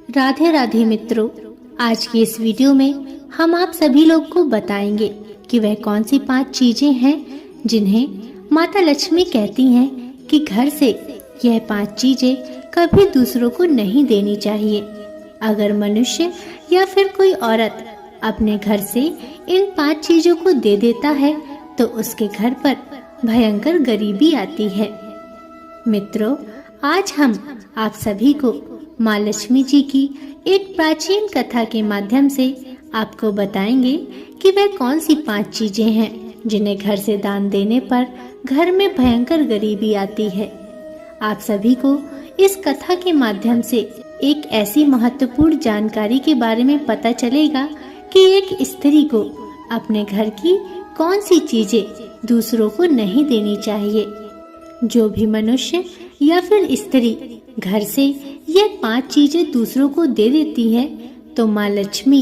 राधे राधे मित्रों, आज की इस वीडियो में हम आप सभी लोग को बताएंगे कि वह कौन सी 5 चीजें हैं जिन्हें माता लक्ष्मी कहती हैं कि घर से यह 5 चीजें कभी दूसरों को नहीं देनी चाहिए। अगर मनुष्य या फिर कोई औरत अपने घर से इन 5 चीजों को दे देता है तो उसके घर पर भयंकर गरीबी आती है। मित्रों, आज हम आप सभी को माँ लक्ष्मी जी की एक प्राचीन कथा के माध्यम से आपको बताएंगे कि वह कौन सी 5 चीजें हैं जिन्हें घर से दान देने पर घर में भयंकर गरीबी आती है। आप सभी को इस कथा के माध्यम से एक ऐसी महत्वपूर्ण जानकारी के बारे में पता चलेगा कि एक स्त्री को अपने घर की कौन सी चीजें दूसरों को नहीं देनी चाहिए। जो भी मनुष्य या फिर स्त्री घर से ये 5 चीजें दूसरों को दे देती है तो माँ लक्ष्मी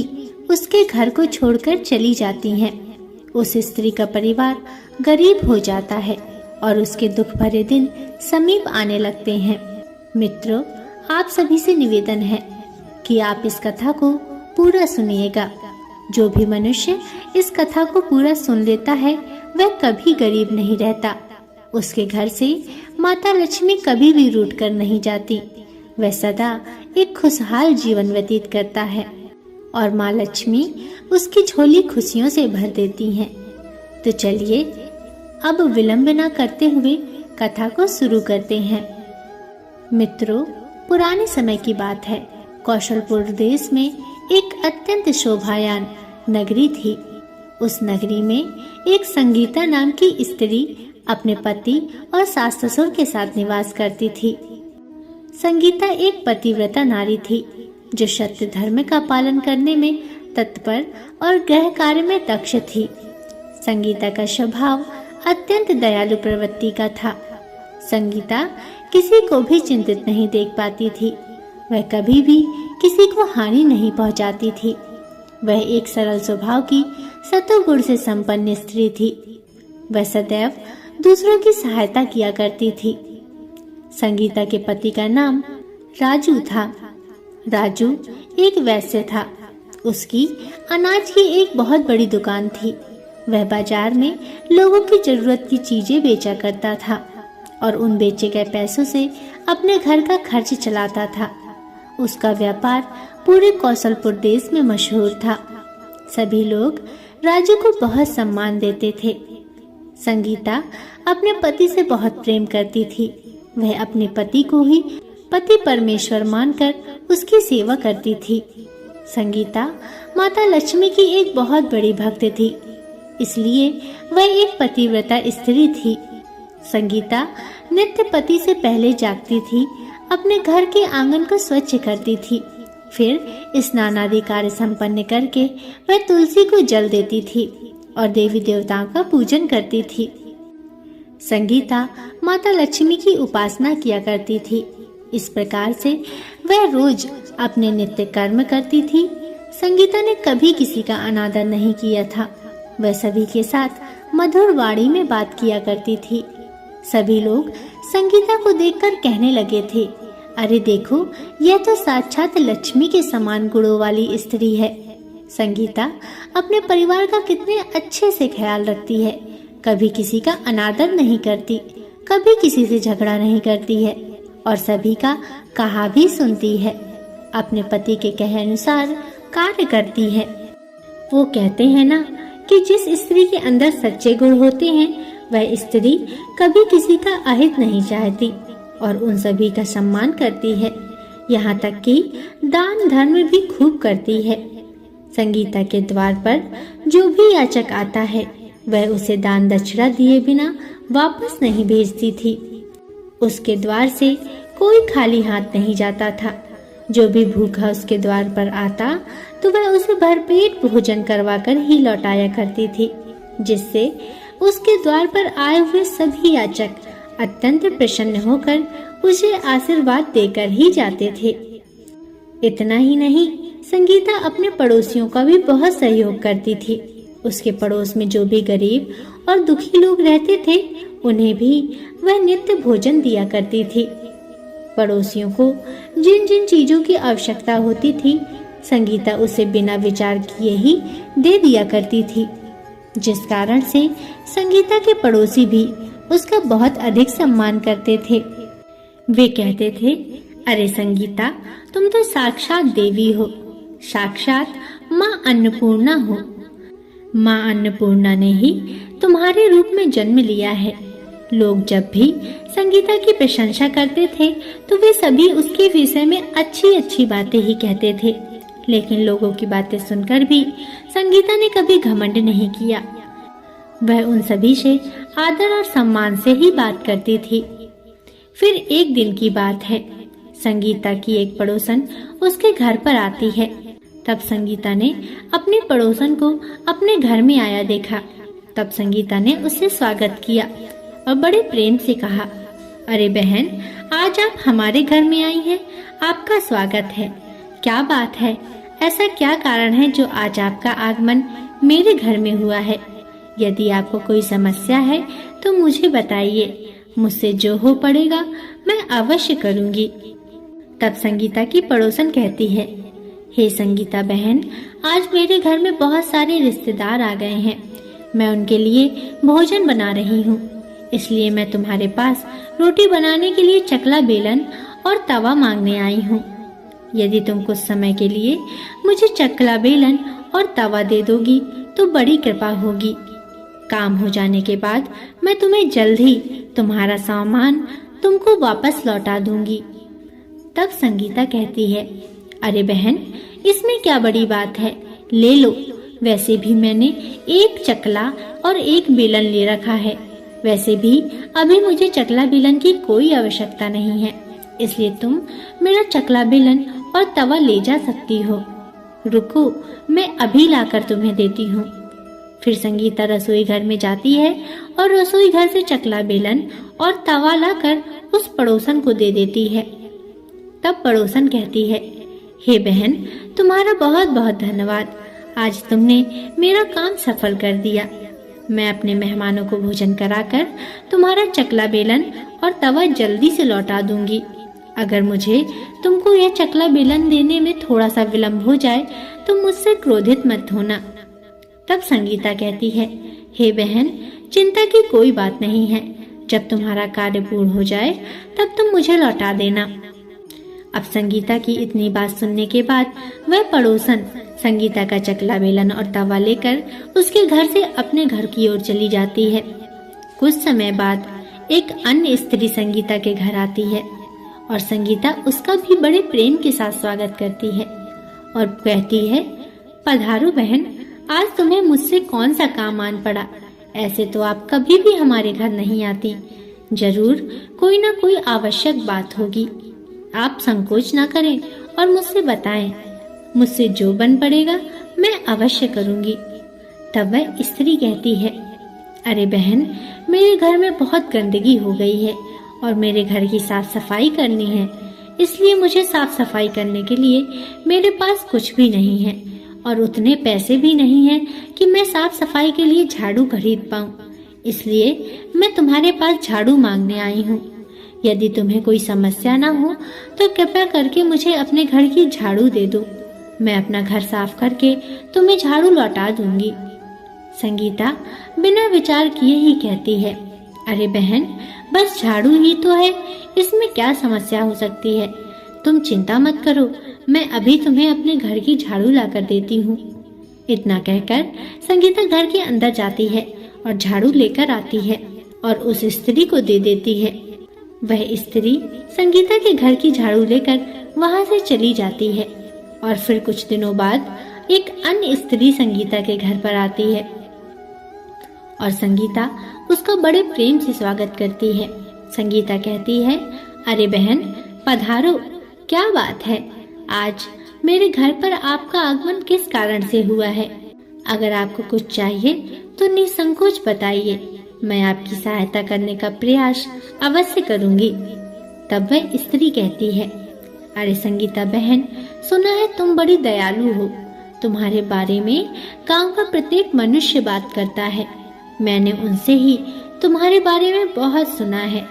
उसके घर को छोड़कर चली जाती हैं। उस स्त्री का परिवार गरीब हो जाता है और उसके दुख भरे दिन समीप आने लगते हैं। मित्रों, आप सभी से निवेदन है कि आप इस कथा को पूरा सुनिएगा। जो भी मनुष्य इस कथा को पूरा सुन लेता है वह कभी गरीब नहीं रहता। उसके घर से माता लक्ष्मी कभी भी रूठ कर नहीं जाती। वह सदा एक खुशहाल जीवन व्यतीत करता है और माँ लक्ष्मी उसकी झोली खुशियों से भर देती हैं। तो चलिए अब विलंब न करते हुए कथा को शुरू करते हैं। मित्रों, पुराने समय की बात है। कौशलपुर देश में एक अत्यंत शोभायान नगरी थी। उस नगरी में एक संगीता नाम की स्त्री अपने पति और सास ससुर के साथ निवास करती थी। संगीता एक पतिव्रता नारी थी जो सत्य धर्म का पालन करने में तत्पर और गृह कार्य में दक्ष थी। संगीता का स्वभाव अत्यंत दयालु प्रवृत्ति का था। संगीता किसी को भी चिंतित नहीं देख पाती थी। वह कभी भी किसी को हानि नहीं पहुंचाती थी। वह एक सरल स्वभाव की सतोगुण से संपन्न स्त्री थी। वह सदैव दूसरों की सहायता किया करती थी। संगीता के पति का नाम राजू था। राजू एक वैश्य था। उसकी अनाज की एक बहुत बड़ी दुकान थी। वह बाजार में लोगों की जरूरत की चीजें बेचा करता था और उन बेचे गए पैसों से अपने घर का खर्च चलाता था। उसका व्यापार पूरे कौशलपुर देश में मशहूर था। सभी लोग राजू को बहुत सम्मान देते थे। संगीता अपने पति से बहुत प्रेम करती थी। वह अपने पति को ही पति परमेश्वर मानकर उसकी सेवा करती थी। संगीता माता लक्ष्मी की एक बहुत बड़ी भक्त थी, इसलिए वह एक पतिव्रता स्त्री थी। संगीता नित्य पति से पहले जागती थी, अपने घर के आंगन को स्वच्छ करती थी। फिर स्नान आदि कार्य संपन्न करके वह तुलसी को जल देती थी और देवी देवताओं का पूजन करती थी। संगीता माता लक्ष्मी की उपासना किया करती थी। इस प्रकार से वह रोज अपने नित्य कर्म करती थी। संगीता ने कभी किसी का अनादर नहीं किया था। वह सभी के साथ मधुर वाणी में बात किया करती थी। सभी लोग संगीता को देखकर कहने लगे थे, अरे देखो, यह तो साक्षात लक्ष्मी के समान गुणों वाली स्त्री है। संगीता अपने परिवार का कितने अच्छे से ख्याल रखती है। कभी किसी का अनादर नहीं करती, कभी किसी से झगड़ा नहीं करती है और सभी का कहा भी सुनती है। अपने पति के कहे अनुसार कार्य करती है। वो कहते हैं ना कि जिस स्त्री के अंदर सच्चे गुण होते हैं वह स्त्री कभी किसी का अहित नहीं चाहती और उन सभी का सम्मान करती है। यहाँ तक कि दान धर्म भी खूब करती है। संगीता के द्वार पर जो भी याचक आता है वह उसे दान दक्षिणा दिए बिना वापस नहीं भेजती थी। उसके द्वार से कोई खाली हाथ नहीं जाता था। जो भी भूखा उसके द्वार पर आता तो वह उसे भरपेट भोजन करवाकर ही लौटाया करती थी, जिससे उसके द्वार पर आए हुए सभी याचक अत्यंत प्रसन्न होकर उसे आशीर्वाद देकर ही जाते थे। इतना ही नहीं, संगीता अपने पड़ोसियों का भी बहुत सहयोग करती थी। उसके पड़ोस में जो भी गरीब और दुखी लोग रहते थे उन्हें भी वह नित्य भोजन दिया करती थी। पड़ोसियों को जिन जिन चीजों की आवश्यकता होती थी, संगीता उसे बिना विचार किए ही दे दिया करती थी, जिस कारण से संगीता के पड़ोसी भी उसका बहुत अधिक सम्मान करते थे। वे कहते थे, अरे संगीता, तुम तो साक्षात देवी हो, साक्षात माँ अन्नपूर्णा हो। माँ अन्नपूर्णा ने ही तुम्हारे रूप में जन्म लिया है। लोग जब भी संगीता की प्रशंसा करते थे तो वे सभी उसके विषय में अच्छी अच्छी बातें ही कहते थे, लेकिन लोगों की बातें सुनकर भी संगीता ने कभी घमंड नहीं किया। वह उन सभी से आदर और सम्मान से ही बात करती थी। फिर एक दिन की बात है, संगीता की एक पड़ोसन उसके घर पर आती है। तब संगीता ने अपने पड़ोसन को अपने घर में आया देखा। तब संगीता ने उससे स्वागत किया और बड़े प्रेम से कहा, अरे बहन, आज आप हमारे घर में आई हैं, आपका स्वागत है। क्या बात है, ऐसा क्या कारण है जो आज आपका आगमन मेरे घर में हुआ है? यदि आपको कोई समस्या है तो मुझे बताइए, मुझसे जो हो पड़ेगा मैं अवश्य करूंगी। तब संगीता की पड़ोसन कहती है, हे संगीता बहन, आज मेरे घर में बहुत सारे रिश्तेदार आ गए हैं। मैं उनके लिए भोजन बना रही हूँ, इसलिए मैं तुम्हारे पास रोटी बनाने के लिए चकला बेलन और तवा मांगने आई हूँ। यदि तुम कुछ समय के लिए मुझे चकला बेलन और तवा दे दोगी तो बड़ी कृपा होगी। काम हो जाने के बाद मैं तुम्हें जल्द ही तुम्हारा सामान तुमको वापस लौटा दूंगी। तब संगीता कहती है, अरे बहन, इसमें क्या बड़ी बात है, ले लो। वैसे भी मैंने एक चकला और एक बेलन ले रखा है। वैसे भी अभी मुझे चकला बेलन की कोई आवश्यकता नहीं है, इसलिए तुम मेरा चकला बेलन और तवा ले जा सकती हो। रुको, मैं अभी लाकर तुम्हें देती हूँ। फिर संगीता रसोई घर में जाती है और रसोई घर से चकला बेलन और तवा लाकर उस पड़ोसन को दे देती है। तब पड़ोसन कहती है, हे बहन, तुम्हारा बहुत बहुत धन्यवाद। आज तुमने मेरा काम सफल कर दिया। मैं अपने मेहमानों को भोजन कराकर तुम्हारा चकला बेलन और तवा जल्दी से लौटा दूंगी। अगर मुझे तुमको यह चकला बेलन देने में थोड़ा सा विलंब हो जाए तो मुझसे क्रोधित मत होना। तब संगीता कहती है, हे बहन, चिंता की कोई बात नहीं है। जब तुम्हारा कार्य पूर्ण हो जाए तब तुम मुझे लौटा देना। अब संगीता की इतनी बात सुनने के बाद वह पड़ोसन संगीता का चकला बेलन और तवा लेकर उसके घर से अपने घर की ओर चली जाती है। कुछ समय बाद एक अन्य स्त्री संगीता के घर आती है और संगीता उसका भी बड़े प्रेम के साथ स्वागत करती है और कहती है, पधारो बहन, आज तुम्हें मुझसे कौन सा काम आन पड़ा? ऐसे तो आप कभी भी हमारे घर नहीं आती। जरूर कोई ना कोई आवश्यक बात होगी। आप संकोच ना करें और मुझसे बताएं। मुझसे जो बन पड़ेगा मैं अवश्य करूंगी। तब वह स्त्री कहती है, अरे बहन, मेरे घर में बहुत गंदगी हो गई है और मेरे घर की साफ सफाई करनी है, इसलिए मुझे साफ सफाई करने के लिए मेरे पास कुछ भी नहीं है और उतने पैसे भी नहीं हैं कि मैं साफ सफाई के लिए झाड़ू खरीद पाऊं। इसलिए मैं तुम्हारे पास झाड़ू मांगने आई हूँ। यदि तुम्हें कोई समस्या ना हो तो कृपया करके मुझे अपने घर की झाड़ू दे दो। मैं अपना घर साफ करके तुम्हें झाड़ू लौटा दूंगी। संगीता बिना विचार किए ही कहती है, अरे बहन, बस झाड़ू ही तो है, इसमें क्या समस्या हो सकती है? तुम चिंता मत करो, मैं अभी तुम्हें अपने घर की झाड़ू लाकर देती हूँ। इतना कहकर संगीता घर के अंदर जाती है और झाड़ू लेकर आती है और उस स्त्री को दे देती है। वह स्त्री संगीता के घर की झाड़ू लेकर वहां से चली जाती है और फिर कुछ दिनों बाद एक अन्य स्त्री संगीता के घर पर आती है और संगीता उसका बड़े प्रेम से स्वागत करती है। संगीता कहती है, अरे बहन, पधारो। क्या बात है, आज मेरे घर पर आपका आगमन किस कारण से हुआ है? अगर आपको कुछ चाहिए तो निसंकोच बताइए, मैं आपकी सहायता करने का प्रयास अवश्य करूंगी। तब वह स्त्री कहती है, अरे संगीता बहन, सुना है तुम बड़ी दयालु हो। तुम्हारे बारे में गांव का प्रत्येक मनुष्य बात करता है। मैंने उनसे ही तुम्हारे बारे में बहुत सुना है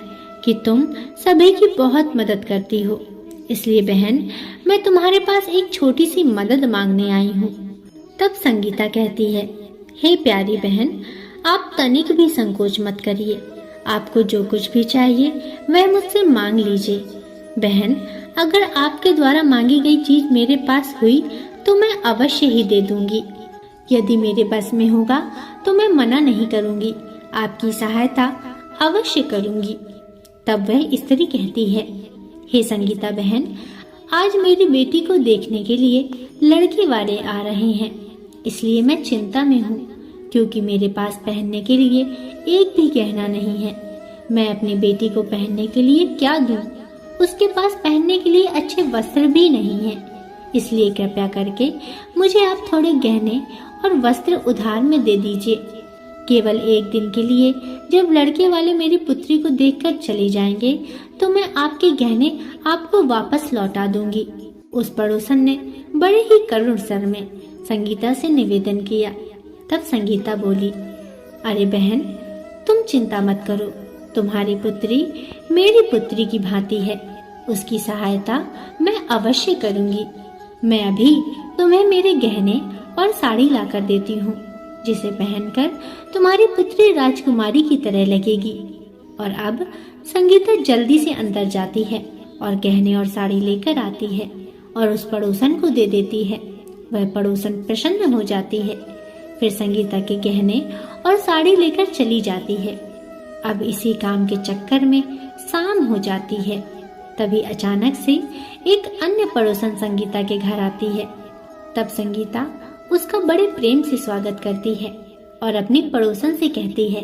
कि तुम सभी की बहुत मदद करती हो, इसलिए बहन मैं तुम्हारे पास एक छोटी सी मदद मांगने आई हूँ। तब संगीता कहती है, हे प्यारी बहन, आप तनिक भी संकोच मत करिए। आपको जो कुछ भी चाहिए वह मुझसे मांग लीजिए। बहन, अगर आपके द्वारा मांगी गई चीज मेरे पास हुई तो मैं अवश्य ही दे दूंगी। यदि मेरे बस में होगा तो मैं मना नहीं करूंगी, आपकी सहायता अवश्य करूंगी। तब वह स्त्री कहती है, हे संगीता बहन, आज मेरी बेटी को देखने के लिए लड़के वाले आ रहे हैं, इसलिए मैं चिंता में हूँ, क्योंकि मेरे पास पहनने के लिए एक भी गहना नहीं है। मैं अपनी बेटी को पहनने के लिए क्या दूं? उसके पास पहनने के लिए अच्छे वस्त्र भी नहीं है, इसलिए कृपया करके मुझे आप थोड़े गहने और वस्त्र उधार में दे दीजिए। केवल एक दिन के लिए जब लड़के वाले मेरी पुत्री को देखकर चले जाएंगे तो मैं आपके गहने आपको वापस लौटा दूंगी। उस पड़ोसन ने बड़े ही करुण स्वर में संगीता से निवेदन किया। तब संगीता बोली, अरे बहन, तुम चिंता मत करो, तुम्हारी पुत्री मेरी पुत्री की भांति है, उसकी सहायता मैं अवश्य करूंगी। मैं अभी तुम्हें मेरे गहने और साड़ी लाकर देती हूँ, जिसे पहनकर तुम्हारी पुत्री राजकुमारी की तरह लगेगी। और अब संगीता जल्दी से अंदर जाती है और गहने और साड़ी लेकर आती है और उस पड़ोसन को दे देती है। वह पड़ोसन प्रसन्न हो जाती है, फिर संगीता के गहने और साड़ी लेकर चली जाती है। अब इसी काम के चक्कर में शाम हो जाती है। तभी अचानक से एक अन्य पड़ोसन संगीता के घर आती है। तब संगीता उसका बड़े प्रेम से स्वागत करती है और अपनी पड़ोसन से कहती है,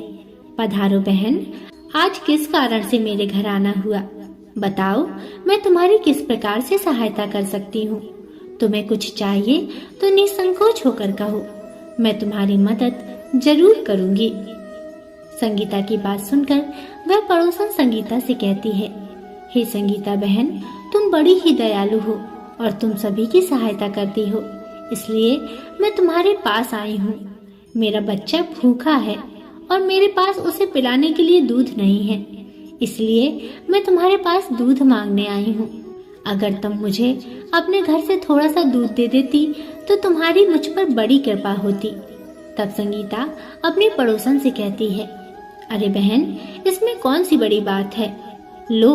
पधारो बहन, आज किस कारण से मेरे घर आना हुआ? बताओ, मैं तुम्हारी किस प्रकार से सहायता कर सकती हूँ? तुम्हें कुछ चाहिए तो निसंकोच होकर कहो, मैं तुम्हारी मदद जरूर करूंगी। संगीता की बात सुनकर वह पड़ोसन संगीता से कहती है, हे संगीता बहन, तुम बड़ी ही दयालु हो और तुम सभी की सहायता करती हो, इसलिए मैं तुम्हारे पास आई हूँ। मेरा बच्चा भूखा है और मेरे पास उसे पिलाने के लिए दूध नहीं है, इसलिए मैं तुम्हारे पास दूध मांगने आई हूँ। अगर तुम मुझे अपने घर से थोड़ा सा दूध दे देती तो तुम्हारी मुझ पर बड़ी कृपा होती। तब संगीता अपनी पड़ोसन से कहती है, अरे बहन, इसमें कौन सी बड़ी बात है? लो,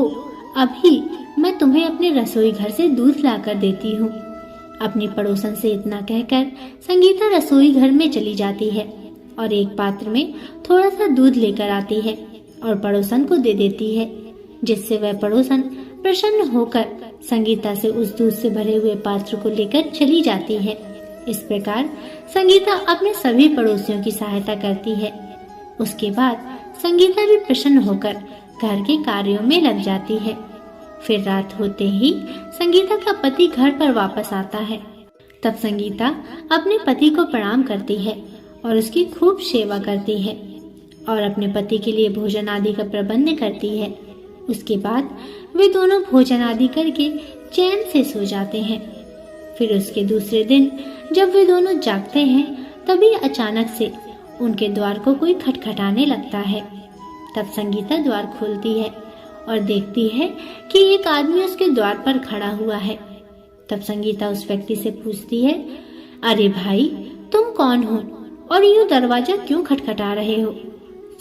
अभी मैं तुम्हें अपने रसोई घर से दूध लाकर देती हूँ। अपनी पड़ोसन से इतना कहकर संगीता रसोई घर में चली जाती है और एक पात्र में थोड़ा सा दूध लेकर आती है और पड़ोसन को दे देती है, जिससे वह पड़ोसन प्रसन्न होकर संगीता से उस दूध से भरे हुए पात्र को लेकर चली जाती है। इस प्रकार संगीता अपने सभी पड़ोसियों की सहायता करती है। उसके बाद संगीता भी प्रसन्न होकर घर के कार्यों में लग जाती है। फिर रात होते ही संगीता का पति घर पर वापस आता है। तब संगीता अपने पति को प्रणाम करती है और उसकी खूब सेवा करती है और अपने पति के लिए भोजन आदि का प्रबंध करती है। उसके बाद वे दोनों भोजन आदि करके चैन से सो जाते हैं। फिर उसके दूसरे दिन जब वे दोनों जागते हैं, तभी अचानक से उनके द्वार को कोई खटखटाने लगता है। तब संगीता द्वार खोलती है और देखती है कि एक आदमी उसके द्वार पर खड़ा हुआ है। तब संगीता उस व्यक्ति से पूछती है, अरे भाई, तुम कौन हो और यूं दरवाजा क्यों खटखटा रहे हो?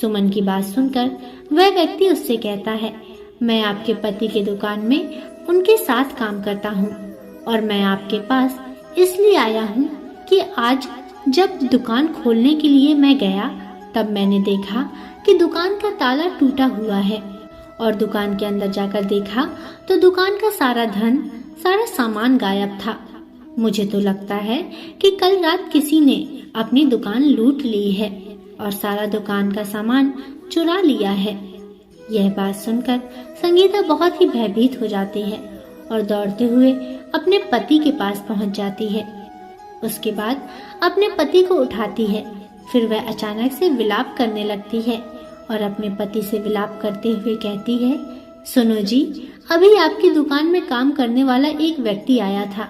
सुमन की बात सुनकर वह व्यक्ति उससे कहता है, मैं आपके पति के दुकान में उनके साथ काम करता हूँ और मैं आपके पास इसलिए आया हूँ कि आज जब दुकान खोलने के लिए मैं गया तब मैंने देखा कि दुकान का ताला टूटा हुआ है और दुकान के अंदर जाकर देखा तो दुकान का सारा धन, सारा सामान गायब था। मुझे तो लगता है कि कल रात किसी ने अपनी दुकान लूट ली है और सारा दुकान का सामान चुरा लिया है। यह बात सुनकर संगीता बहुत ही भयभीत हो जाती है और दौड़ते हुए अपने पति के पास पहुंच जाती है। उसके बाद अपने पति को उठाती है। फिर वह अचानक से विलाप करने लगती है और अपने पति से विलाप करते हुए कहती है, सुनो जी, अभी आपकी दुकान में काम करने वाला एक व्यक्ति आया था।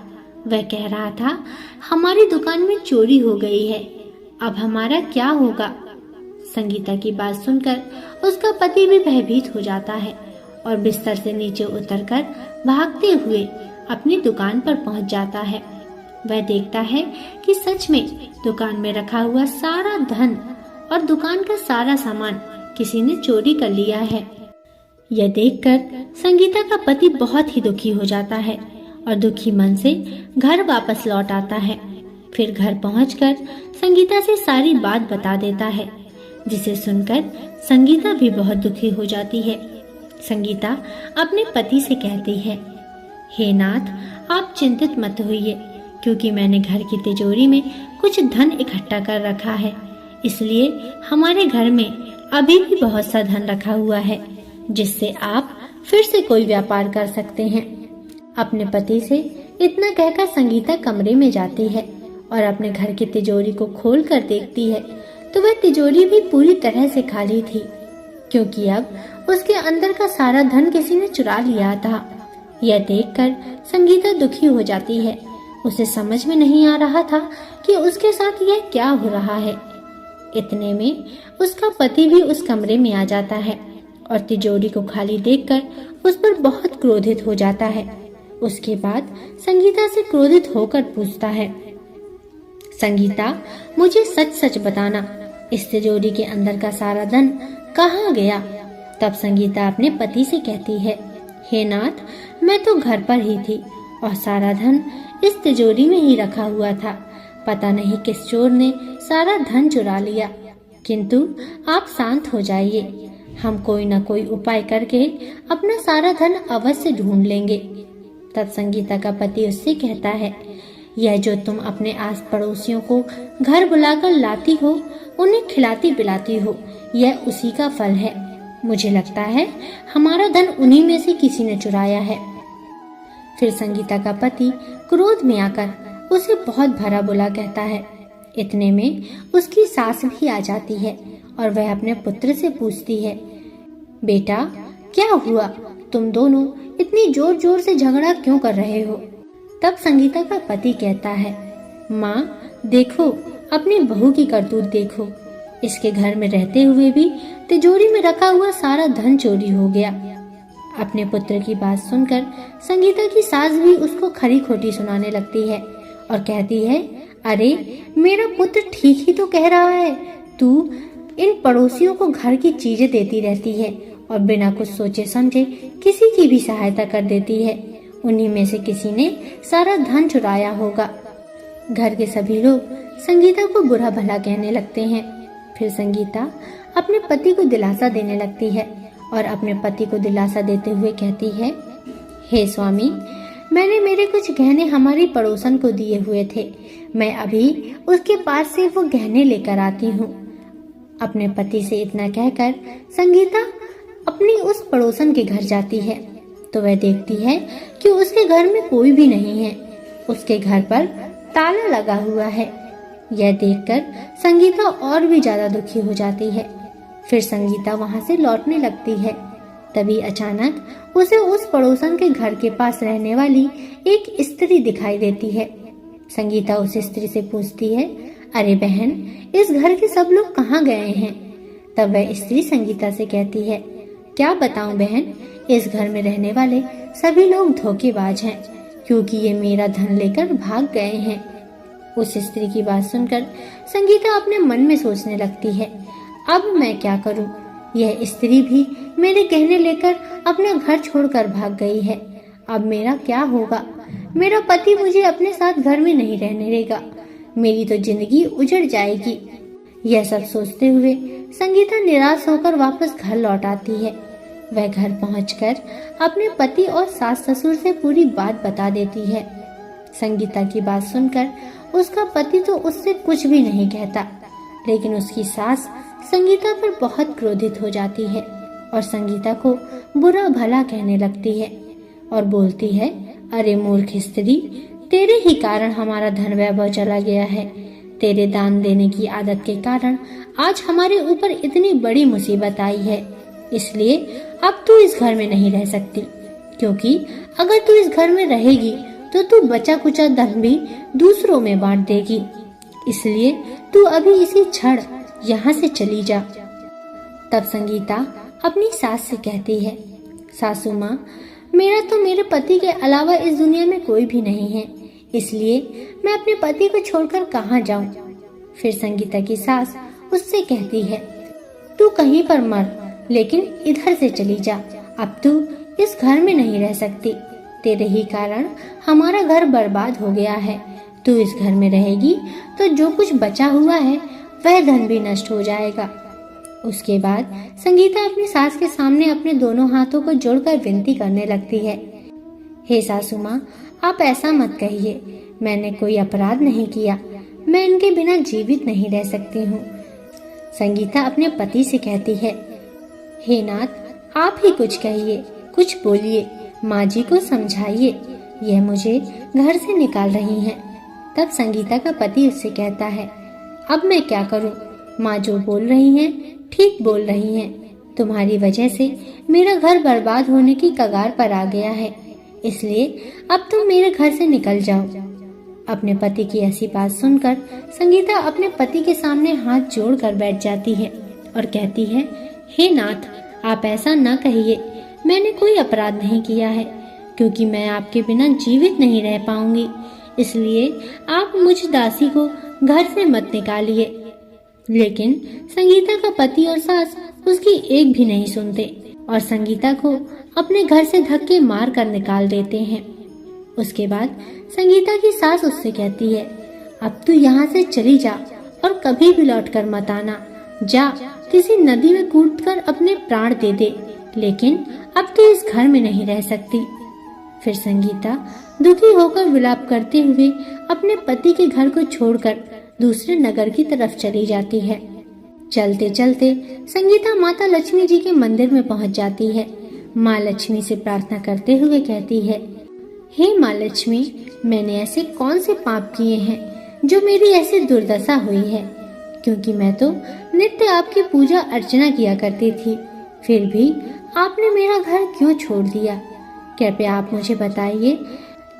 वह कह रहा था हमारी दुकान में चोरी हो गई है, अब हमारा क्या होगा? संगीता की बात सुनकर उसका पति भी भयभीत हो जाता है और बिस्तर से नीचे उतरकर भागते हुए अपनी दुकान पर पहुंच जाता है। वह देखता है कि सच में दुकान में रखा हुआ सारा धन और दुकान का सारा सामान किसी ने चोरी कर लिया है। यह देखकर संगीता का पति बहुत ही दुखी हो जाता है और दुखी मन से घर वापस लौट आता है। फिर घर पहुंचकर संगीता से सारी बात बता देता है, जिसे सुनकर संगीता भी बहुत दुखी हो जाती है। संगीता अपने पति से कहती है, हे नाथ, आप चिंतित मत होइए, क्योंकि मैंने घर की तिजोरी में कुछ धन इकट्ठा कर रखा है, इसलिए हमारे घर में अभी भी बहुत सा धन रखा हुआ है, जिससे आप फिर से कोई व्यापार कर सकते हैं। अपने पति से इतना कहकर संगीता कमरे में जाती है और अपने घर की तिजोरी को खोल कर देखती है तो वह तिजोरी भी पूरी तरह से खाली थी, क्योंकि अब उसके अंदर का सारा धन किसी ने चुरा लिया था। यह देखकर संगीता दुखी हो जाती है। उसे समझ में नहीं आ रहा था कि उसके साथ यह क्या हो रहा है। इतने में उसका पति भी उस कमरे में आ जाता है और तिजोरी को खाली देखकर उस पर बहुत क्रोधित हो जाता है। उसके बाद संगीता से क्रोधित होकर पूछता है, संगीता, मुझे सच सच बताना, इस तिजोरी के अंदर का सारा धन कहाँ गया? तब संगीता अपने पति से कहती है, हे नाथ, मैं तो घर पर ही थी और सारा धन इस तिजोरी में ही रखा हुआ था। पता नहीं किस चोर ने सारा धन चुरा लिया, किंतु आप शांत हो जाइए, हम कोई न कोई उपाय करके अपना सारा धन अवश्य ढूंढ लेंगे। तब संगीता का पति उससे कहता है, यह जो तुम अपने आस पड़ोसियों को घर बुलाकर लाती हो, उन्हें खिलाती पिलाती हो, यह उसी का फल है। मुझे लगता है हमारा धन उन्हीं में से किसी ने चुराया है। फिर संगीता का पति क्रोध में आकर उसे बहुत भला बुरा कहता है। इतने में उसकी सास भी आ जाती है और वह अपने पुत्र से पूछती है, बेटा, क्या हुआ? तुम दोनों इतनी जोर जोर से झगड़ा क्यों कर रहे हो? तब संगीता का पति कहता है, माँ देखो, अपनी बहू की करतूत देखो, इसके घर में रहते हुए भी तिजोरी में रखा हुआ सारा धन चोरी हो गया। अपने पुत्र की बात सुनकर संगीता की सास भी उसको खरी खोटी सुनाने लगती है और कहती है, अरे मेरा पुत्र ठीक ही तो कह रहा है, तू इन पड़ोसियों को घर की चीजें देती रहती है और बिना कुछ सोचे समझे किसी की भी सहायता कर देती है। उन्हीं में से किसी ने सारा धन चुराया होगा। घर के सभी लोग संगीता को बुरा भला कहने लगते हैं। फिर संगीता अपने पति को दिलासा देने लगती है और अपने पति को दिलासा देते हुए कहती है, हे स्वामी, मैंने मेरे कुछ गहने हमारी पड़ोसन को दिए हुए थे, मैं अभी उसके पास से वो गहने लेकर आती हूँ। अपने पति से इतना कहकर संगीता अपनी उस पड़ोसन के घर जाती है तो वह देखती है कि उसके घर में कोई भी नहीं है। उसके घर पर ताला लगा हुआ है। यह देखकर संगीता और भी ज्यादा दुखी हो जाती है। फिर संगीता वहां से लौटने लगती है। तभी अचानक उसे उस पड़ोसन के घर के पास रहने वाली एक स्त्री दिखाई देती है। संगीता उस स्त्री से पूछती है, अरे बहन, इस घर के सब लोग कहाँ गए हैं? तब वह स्त्री संगीता से कहती है, क्या बताऊं बहन, इस घर में रहने वाले सभी लोग धोखेबाज हैं, क्योंकि ये मेरा धन लेकर भाग गए हैं। उस स्त्री की बात सुनकर संगीता अपने मन में सोचने लगती है, अब मैं क्या करूं? यह स्त्री भी मेरे गहने लेकर अपना घर छोड़कर भाग गई है। अब मेरा क्या होगा? मेरा पति मुझे अपने साथ घर में नहीं रहने देगा, मेरी तो जिंदगी उजड़ जाएगी। यह सब सोचते हुए संगीता निराश होकर वापस घर लौट आती है। वह घर पहुंचकर अपने पति और सास ससुर से पूरी बात बता देती है। संगीता की बात सुनकर उसका पति तो उससे कुछ भी नहीं कहता, लेकिन उसकी सास संगीता पर बहुत क्रोधित हो जाती है और संगीता को बुरा भला कहने लगती है और बोलती है, अरे मूर्ख स्त्री, तेरे ही कारण हमारा धन वैभव चला गया है। तेरे दान देने की आदत के कारण आज हमारे ऊपर इतनी बड़ी मुसीबत आई है, इसलिए अब तू इस घर में नहीं रह सकती, क्योंकि अगर तू इस घर में रहेगी तो तू बचा कुचा धन भी दूसरों में बांट देगी, इसलिए तू अभी इसी क्षण यहाँ से चली जा। तब संगीता अपनी सास से कहती है, सासू माँ, मेरा तो मेरे पति के अलावा इस दुनिया में कोई भी नहीं है, इसलिए मैं अपने पति को छोड़कर कहाँ जाऊं। फिर संगीता की सास उससे कहती है, तू कहीं पर मर, लेकिन इधर से चली जा। अब तू इस घर में नहीं रह सकती। तेरे ही कारण हमारा घर बर्बाद हो गया है। तू इस घर में रहेगी तो जो कुछ बचा हुआ है वह धन भी नष्ट हो जाएगा। उसके बाद संगीता अपनी सास के सामने अपने दोनों हाथों को जोड़कर विनती करने लगती है, हे सासू माँ, आप ऐसा मत कहिए। मैंने कोई अपराध नहीं किया। मैं इनके बिना जीवित नहीं रह सकती हूँ। संगीता अपने पति से कहती है, हे नाथ, आप ही कुछ कहिए, कुछ बोलिए, माँ जी को समझाइए, यह मुझे घर से निकाल रही हैं। तब संगीता का पति उससे कहता है, अब मैं क्या करूं? माँ जो बोल रही हैं ठीक बोल रही हैं। तुम्हारी वजह से मेरा घर बर्बाद होने की कगार पर आ गया है, इसलिए अब तुम मेरे घर से निकल जाओ। अपने पति की ऐसी बात सुनकर संगीता अपने पति के सामने हाथ जोड़कर बैठ जाती है और कहती है, हे नाथ, आप ऐसा न कहिए। मैंने कोई अपराध नहीं किया है, क्योंकि मैं आपके बिना जीवित नहीं रह पाऊंगी। इसलिए आप मुझ दासी को घर से मत निकालिए। लेकिन संगीता का पति और सास उसकी एक भी नहीं सुनते और संगीता को अपने घर से धक्के मार कर निकाल देते हैं। उसके बाद संगीता की सास उससे कहती है, अब तू यहाँ से चली जा और कभी भी लौट कर मत आना। जा, किसी नदी में कूदकर अपने प्राण दे दे, लेकिन अब तू इस घर में नहीं रह सकती। फिर संगीता दुखी होकर विलाप करते हुए अपने पति के घर को छोड़कर दूसरे नगर की तरफ चली जाती है। चलते चलते संगीता माता लक्ष्मी जी के मंदिर में पहुंच जाती है। माँ लक्ष्मी से प्रार्थना करते हुए कहती है, हे माँ लक्ष्मी, मैंने ऐसे कौन से पाप किए हैं जो मेरी ऐसी दुर्दशा हुई है? क्योंकि मैं तो नित्य आपकी पूजा अर्चना किया करती थी, फिर भी आपने मेरा घर क्यों छोड़ दिया? कृपया आप मुझे बताइए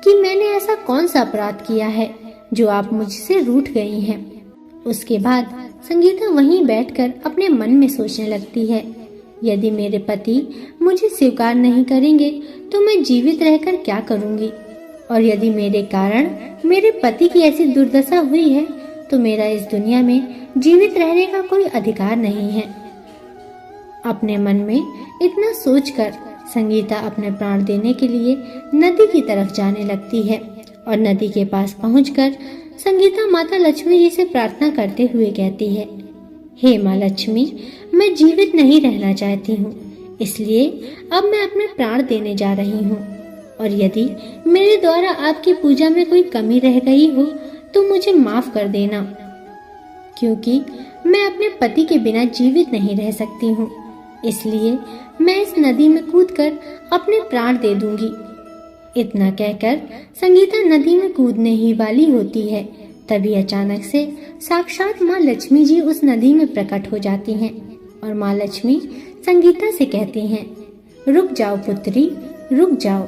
कि मैंने ऐसा कौन सा अपराध किया है जो आप मुझसे रूठ गई हैं। उसके बाद संगीता वहीं बैठकर अपने मन में सोचने लगती है, यदि मेरे पति मुझे स्वीकार नहीं करेंगे तो मैं जीवित रहकर क्या करूंगी? और यदि मेरे कारण मेरे पति की ऐसी दुर्दशा हुई है तो मेरा इस दुनिया में जीवित रहने का कोई अधिकार नहीं है। अपने मन में इतना सोचकर संगीता अपने प्राण देने के लिए नदी की तरफ जाने लगती है और नदी के पास पहुंचकर संगीता माता लक्ष्मी जी से प्रार्थना करते हुए कहती है, हे माँ लक्ष्मी, मैं जीवित नहीं रहना चाहती हूँ, इसलिए अब मैं अपने प्राण देने जा रही हूँ। और यदि मेरे द्वारा आपकी पूजा में कोई कमी रह गई हो तो मुझे माफ कर देना, क्योंकि मैं अपने पति के बिना जीवित नहीं रह सकती हूँ। इसलिए मैं इस नदी में कूदकर अपने प्राण दे दूंगी। इतना कहकर संगीता नदी में कूदने ही वाली होती है, तभी अचानक से साक्षात माँ लक्ष्मी जी उस नदी में प्रकट हो जाती हैं और माँ लक्ष्मी संगीता से कहती हैं, रुक जाओ पुत्री, रुक जाओ,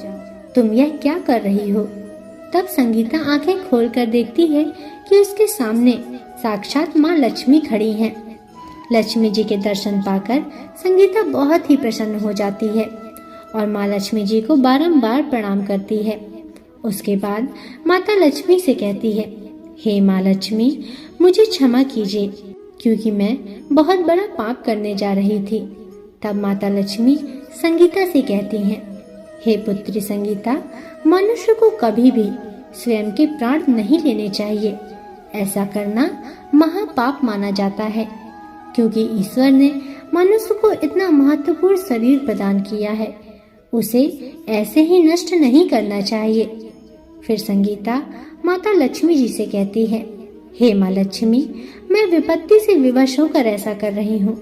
तुम यह क्या कर रही हो? तब संगीता आंखें खोलकर देखती है कि उसके सामने साक्षात माँ लक्ष्मी खड़ी हैं। लक्ष्मी जी के दर्शन पाकर संगीता बहुत ही प्रसन्न हो जाती है और माँ लक्ष्मी जी को बारंबार प्रणाम करती है। उसके बाद माता लक्ष्मी से कहती है, हे माँ लक्ष्मी, मुझे क्षमा कीजिए, क्योंकि मैं बहुत बड़ा पाप करने जा रही थी। तब माता लक्ष्मी संगीता से कहती हैं, हे पुत्री संगीता, मनुष्य को कभी भी स्वयं के प्राण नहीं लेने चाहिए। ऐसा करना महापाप माना जाता है, क्योंकि ईश्वर ने मनुष्य को इतना महत्वपूर्ण शरीर प्रदान किया है, उसे ऐसे ही नष्ट नहीं करना चाहिए। फिर संगीता माता लक्ष्मी जी से कहती है, हे माँ लक्ष्मी, मैं विपत्ति से विवश होकर ऐसा कर रही हूँ,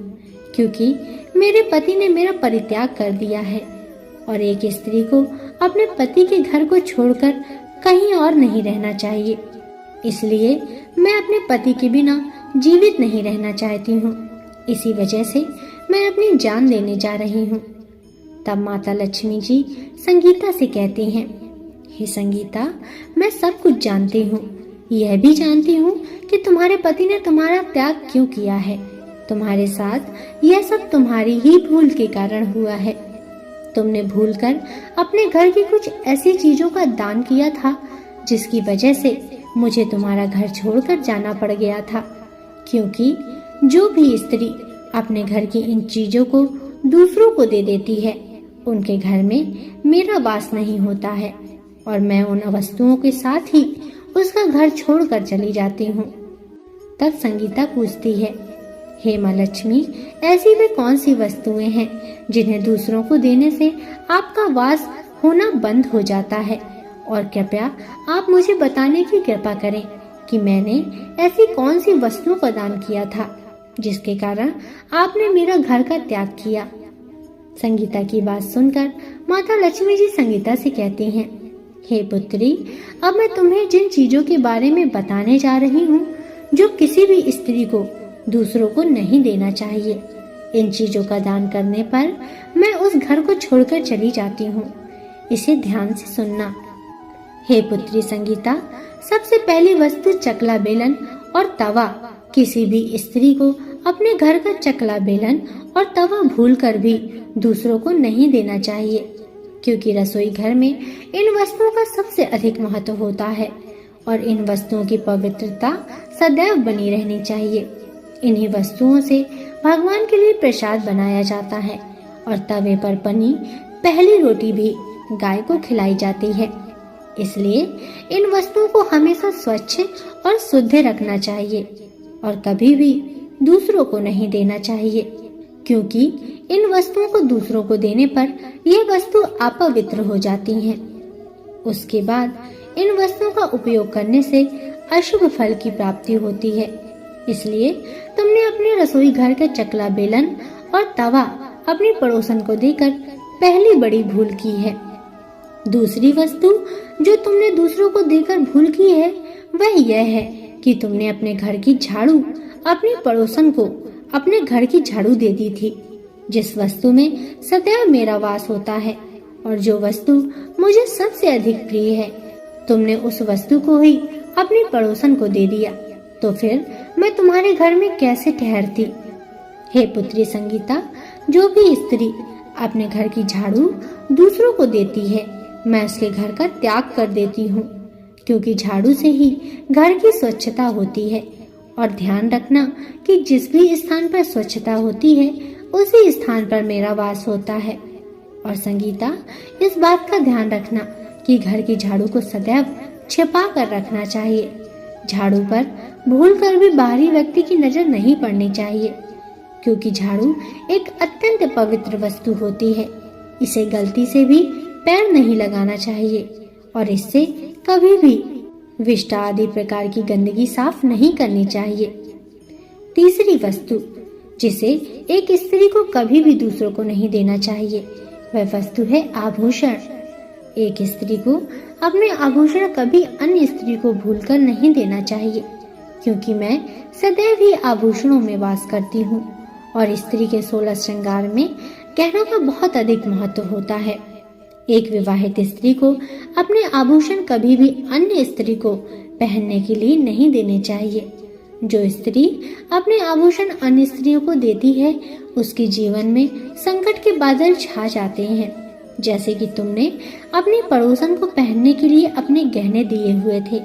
क्योंकि मेरे पति ने मेरा परित्याग कर दिया है और एक स्त्री को अपने पति के घर को छोड़कर कहीं और नहीं रहना चाहिए। इसलिए मैं अपने पति के बिना जीवित नहीं रहना चाहती हूँ। इसी वजह से मैं अपनी जान देने जा रही हूँ। तब माता लक्ष्मी जी संगीता से कहती हैं, हे संगीता, मैं सब कुछ जानती हूँ। यह भी जानती हूँ कि तुम्हारे पति ने तुम्हारा त्याग क्यों किया है। तुम्हारे साथ यह सब तुम्हारी ही भूल के कारण हुआ है। तुमने भूलकर अपने घर की कुछ ऐसी चीजों का दान किया था जिसकी वजह से मुझे तुम्हारा घर छोड़कर जाना पड़ गया था। क्योंकि जो भी स्त्री अपने घर की इन चीजों को दूसरों को दे देती है, उनके घर में मेरा वास नहीं होता है और मैं उन वस्तुओं के साथ ही उसका घर छोड़कर चली जाती हूँ। तब संगीता पूछती है, हे माँ लक्ष्मी, ऐसी वे कौन सी वस्तुएं हैं जिन्हें दूसरों को देने से आपका वास होना बंद हो जाता है? और कृपया आप मुझे बताने की कृपा करें कि मैंने ऐसी कौन सी वस्तुओं का दान किया था जिसके कारण आपने मेरा घर का त्याग किया। संगीता की बात सुनकर माता लक्ष्मी जी संगीता से कहती हैं, हे पुत्री, अब मैं तुम्हें जिन चीजों के बारे में बताने जा रही हूँ जो किसी भी स्त्री को दूसरों को नहीं देना चाहिए, इन चीजों का दान करने पर मैं उस घर को छोड़कर चली जाती हूँ। इसे ध्यान से सुनना। हे पुत्री संगीता, सबसे पहली वस्तु चकला बेलन और तवा। किसी भी स्त्री को अपने घर का चकला बेलन और तवा भूलकर भी दूसरों को नहीं देना चाहिए, क्योंकि रसोई घर में इन वस्तुओं का सबसे अधिक महत्व होता है और इन वस्तुओं की पवित्रता सदैव बनी रहनी चाहिए। इन्हीं वस्तुओं से भगवान के लिए प्रसाद बनाया जाता है और तवे पर बनी पहली रोटी भी गाय को खिलाई जाती है। इसलिए इन वस्तुओं को हमेशा स्वच्छ और शुद्ध रखना चाहिए और कभी भी दूसरों को नहीं देना चाहिए, क्योंकि इन वस्तुओं को दूसरों को देने पर ये वस्तु अपवित्र हो जाती हैं। उसके बाद इन वस्तुओं का उपयोग करने से अशुभ फल की प्राप्ति होती है। इसलिए तुमने अपने रसोई घर के चकला बेलन और तवा अपनी पड़ोसन को देकर पहली बड़ी भूल की है। दूसरी वस्तु जो तुमने दूसरों को देकर भूल की है वह यह है कि तुमने अपने घर की झाड़ू अपनी पड़ोसन को अपने घर की झाड़ू दे दी थी, जिस वस्तु में सदैव मेरा वास होता है और जो वस्तु मुझे सबसे अधिक प्रिय है। तुमने उस वस्तु को ही अपनी पड़ोसन को दे दिया, तो फिर मैं तुम्हारे घर में कैसे ठहरती? हे पुत्री संगीता, जो भी स्त्री अपने घर की झाड़ू दूसरों को देती है, मैं उसके घर का त्याग कर देती हूँ, क्योंकि झाड़ू से ही घर की स्वच्छता होती है। और ध्यान रखना कि जिस भी स्थान पर स्वच्छता होती है उसी स्थान पर मेरा वास होता है। और संगीता, इस बात का ध्यान रखना कि घर की झाड़ू को सदैव छिपा कर रखना चाहिए। झाड़ू पर भूलकर भी बाहरी व्यक्ति की नजर नहीं पड़नी चाहिए, क्योंकि झाड़ू एक अत्यंत पवित्र वस्तु होती है। इसे गलती से भी पैर नहीं लगाना चाहिए और इससे कभी भी विष्ठा आदि प्रकार की गंदगी साफ नहीं करनी चाहिए। तीसरी वस्तु जिसे एक स्त्री को कभी भी दूसरों को नहीं देना चाहिए वह वस्तु है आभूषण। एक स्त्री को अपने आभूषण कभी अन्य स्त्री को भूलकर नहीं देना चाहिए, क्योंकि मैं सदैव ही आभूषणों में वास करती हूँ और स्त्री के 16 श्रृंगार में गहनों का बहुत अधिक महत्व होता है। एक विवाहित स्त्री को अपने आभूषण कभी भी अन्य स्त्री को पहनने के लिए नहीं देने चाहिए। जो स्त्री अपने आभूषण अन्य स्त्रियों को देती है उसके जीवन में संकट के बादल छा जाते हैं। जैसे कि तुमने अपने पड़ोसन को पहनने के लिए अपने गहने दिए हुए थे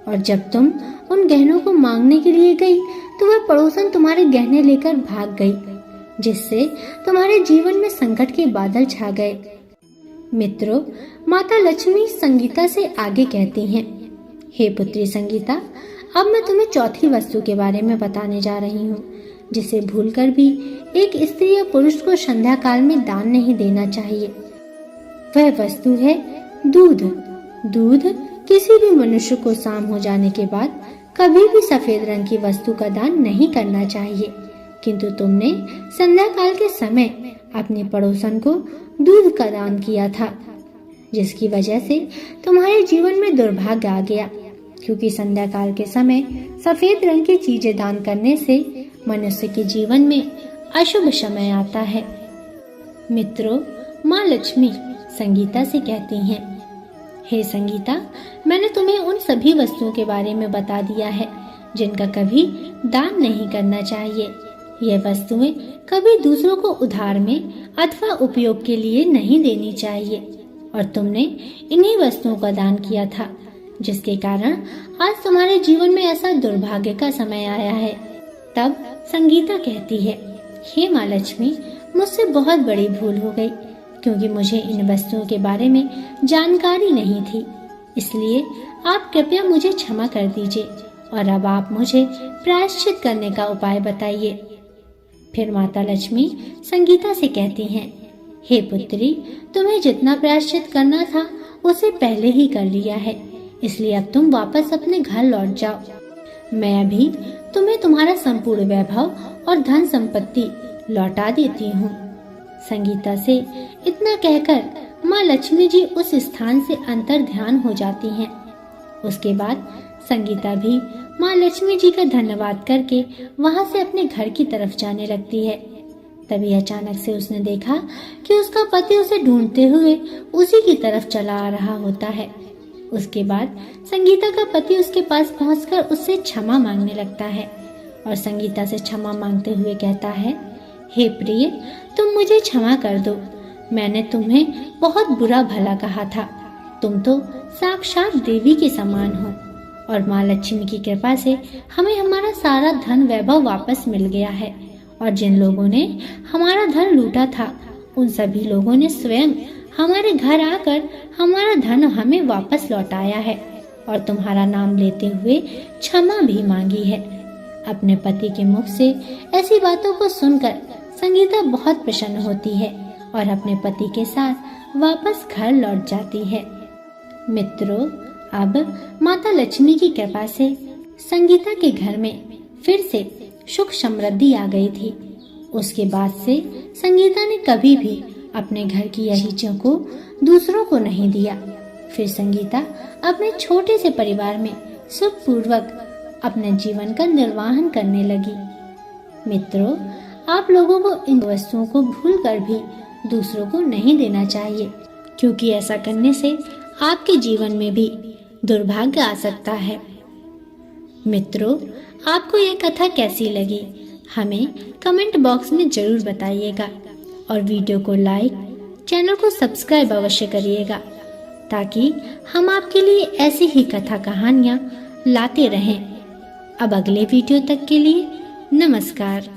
और जब तुम उन गहनों को मांगने के लिए गई तो वह पड़ोसन तुम्हारे गहने लेकर भाग गई, जिससे तुम्हारे जीवन में संकट के बादल छा गए। मित्रों, माता लक्ष्मी संगीता से आगे कहती हैं, हे पुत्री संगीता, अब मैं तुम्हें चौथी वस्तु के बारे में बताने जा रही हूँ जिसे भूलकर भी एक स्त्री या पुरुष को संध्या काल में दान नहीं देना चाहिए। वह वस्तु है दूध। दूध किसी भी मनुष्य को शाम हो जाने के बाद कभी भी सफेद रंग की वस्तु का दान नहीं करना चाहिए, किंतु तुमने संध्या काल के समय अपने पड़ोसन को दूध का दान किया था, जिसकी वजह से तुम्हारे जीवन में दुर्भाग्य आ गया, क्योंकि संध्या काल के समय सफेद रंग की चीजें दान करने से मनुष्य के जीवन में अशुभ समय आता है। मित्रों, माँ लक्ष्मी संगीता से कहती हैं, हे संगीता, मैंने तुम्हें उन सभी वस्तुओं के बारे में बता दिया है जिनका कभी दान नहीं करना चाहिए। ये वस्तुएं कभी दूसरों को उधार में अथवा उपयोग के लिए नहीं देनी चाहिए और तुमने इन्हीं वस्तुओं का दान किया था, जिसके कारण आज तुम्हारे जीवन में ऐसा दुर्भाग्य का समय आया है। तब संगीता कहती है, हे माँ लक्ष्मी, मुझसे बहुत बड़ी भूल हो गई, क्योंकि मुझे इन वस्तुओं के बारे में जानकारी नहीं थी। इसलिए आप कृपया मुझे क्षमा कर दीजिए और अब आप मुझे प्रायश्चित करने का उपाय बताइए। फिर माता लक्ष्मी संगीता से कहती हैं, हे पुत्री, तुम्हें जितना प्रायश्चित करना था उसे पहले ही कर लिया है, इसलिए अब तुम वापस अपने घर लौट जाओ। मैं अभी तुम्हें तुम्हारा संपूर्ण वैभव और धन संपत्ति लौटा देती हूँ। संगीता से इतना कहकर माँ लक्ष्मी जी उस स्थान से अंतर ध्यान हो जाती हैं। उसके बाद संगीता भी माँ लक्ष्मी जी का धन्यवाद करके वहां से अपने घर की तरफ जाने लगती है। तभी अचानक से उसने देखा कि उसका पति उसे ढूंढते हुए उसी की तरफ चला आ रहा होता है। उसके बाद संगीता का पति उसके पास पहुंचकर उससे क्षमा मांगने लगता है और संगीता से क्षमा मांगते हुए कहता है, हे प्रिय, तुम मुझे क्षमा कर दो। मैंने तुम्हें बहुत बुरा भला कहा था। तुम तो साक्षात देवी के समान हो और माँ लक्ष्मी की कृपा से हमें हमारा सारा धन वैभव वापस मिल गया है और जिन लोगों ने हमारा धन लूटा था उन सभी लोगों ने स्वयं हमारे घर आकर हमारा धन हमें वापस लौटाया है और तुम्हारा नाम लेते हुए क्षमा भी मांगी है। अपने पति के मुख से ऐसी बातों को सुनकर संगीता बहुत प्रसन्न होती है और अपने पति के साथ वापस घर लौट जाती है। मित्रों, अब माता लक्ष्मी की कृपा से संगीता के घर में फिर से सुख समृद्धि आ गई थी। उसके बाद से संगीता ने कभी भी अपने घर की यही चीजों को दूसरों को नहीं दिया। फिर संगीता अपने छोटे से परिवार में सुखपूर्वक अपने जीवन का निर्वाहन करने लगी। मित्रों, आप लोगों को इन वस्तुओं को भूलकर भी दूसरों को नहीं देना चाहिए, क्योंकि ऐसा करने से आपके जीवन में भी दुर्भाग्य आ सकता है। मित्रों, आपको यह कथा कैसी लगी हमें कमेंट बॉक्स में जरूर बताइएगा और वीडियो को लाइक, चैनल को सब्सक्राइब अवश्य करिएगा, ताकि हम आपके लिए ऐसी ही कथा कहानियाँ लाते रहें। अब अगले वीडियो तक के लिए नमस्कार।